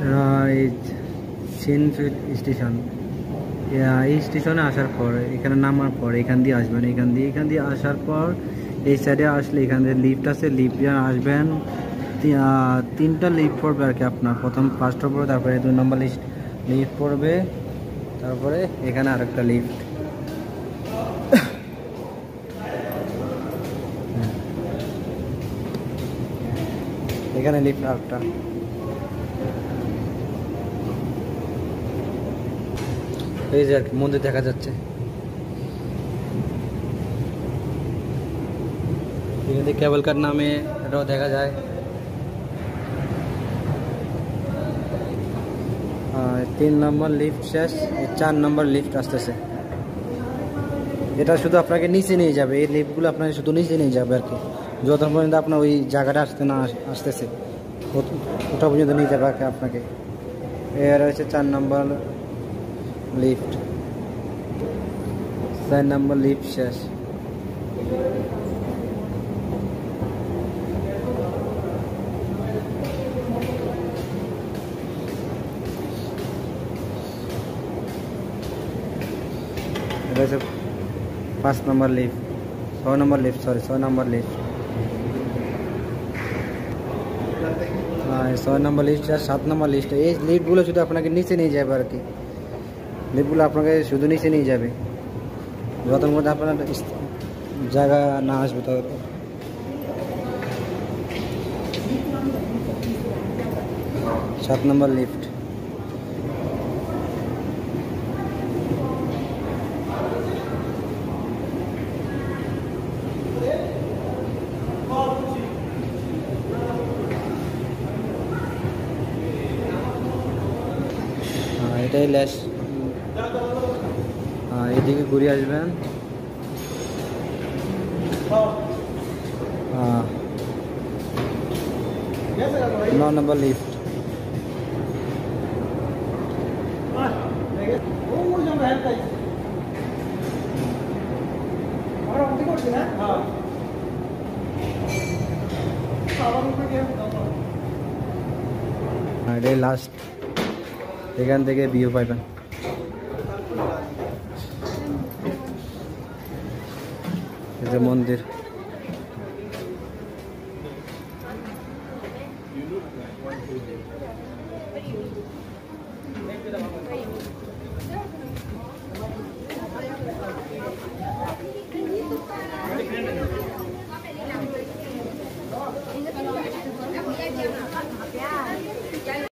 এই সিনফিল্ড স্টেশন, এই স্টেশনে আসার পর এখানে নামার পর এখান দিয়ে আসবেন, এখান দিয়ে আসার পর এই সাইডে আসলে এখান দিয়ে লিফট আছে, লিফট দিয়ে আসবেন। তিনটা লিফট পড়বে আর কি আপনার, প্রথম ফার্স্টটা পড়বে, তারপরে 2 নম্বর লিফট পড়বে, তারপরে এখানে আরেকটা লিফট। এখানে লিফট আরেকটা। এই যে আর কি মন্দির দেখা যাচ্ছে, এখানে কেবল কার নামে এটাও দেখা যায়। 3 নম্বর লিফট শেষ, 4 নম্বর লিফট আসতেছে। এটা শুধু আপনাকে নিচে নিয়ে যাবে, এই লিফটগুলো আপনাকে শুধু নিচে নিয়ে যাবে আর কি, যত পর্যন্ত আপনার ওই জায়গাটা আসতেছে ওটা পর্যন্ত নিয়ে যাবে আর কি আপনাকে। এর হচ্ছে 4 নম্বর লিফট, 4 নম্বর লিফট শেষ। এটা হচ্ছে 5 নম্বর লিফট, 6 নম্বর লিফট, সরি 6 নম্বর লিফট। 6 নম্বর লিফট আর 7 নম্বর লিফট। এই লিফটগুলো শুধু আপনাকে নিচে নিয়ে যাবে আর কি, লিফটগুলো আপনাকে শুধু নিচে নিয়ে যাবে যতক্ষণ মধ্যে আপনার জায়গা না আসবে তত। 7 নম্বর লিফট। এটাই ল্যাশ, এদিকে ঘুরে আসবেন। 9 নম্বর লিফট। এটাই লাস্ট, এখান থেকে ভিউ পাইবেন। এই যে মন্দির।